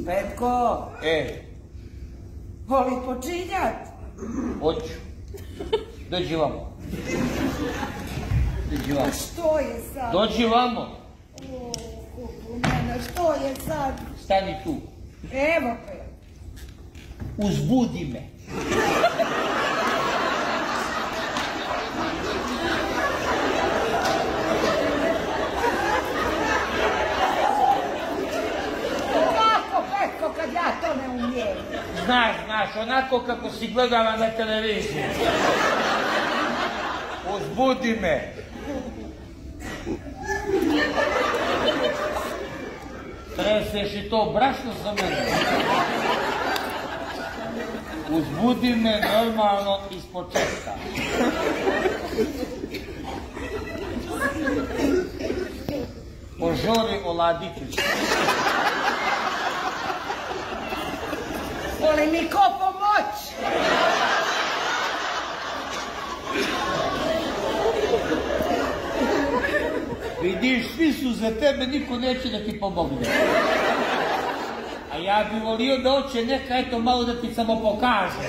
Petko, voli počinjat? Hoću. Dođi vamo. Dođi vamo. A što je sad? Dođi vamo. O, kupu mene, što je sad? Stani tu. Evo pe. Uzbudi me. Kako, Petko, kad ja to ne umijem? Znaš, onako kako si gledala na televiziji. Uzbudi me. Treseš i to brašno za mene. Uzbudi me normalno iz početka. Požori oladiti. Voli mi ko pomoć? Vidiš, svi su za tebe, niko neće da ti pomogne. A ja bih volio da hoće neka, eto, malo da ti samo pokaže.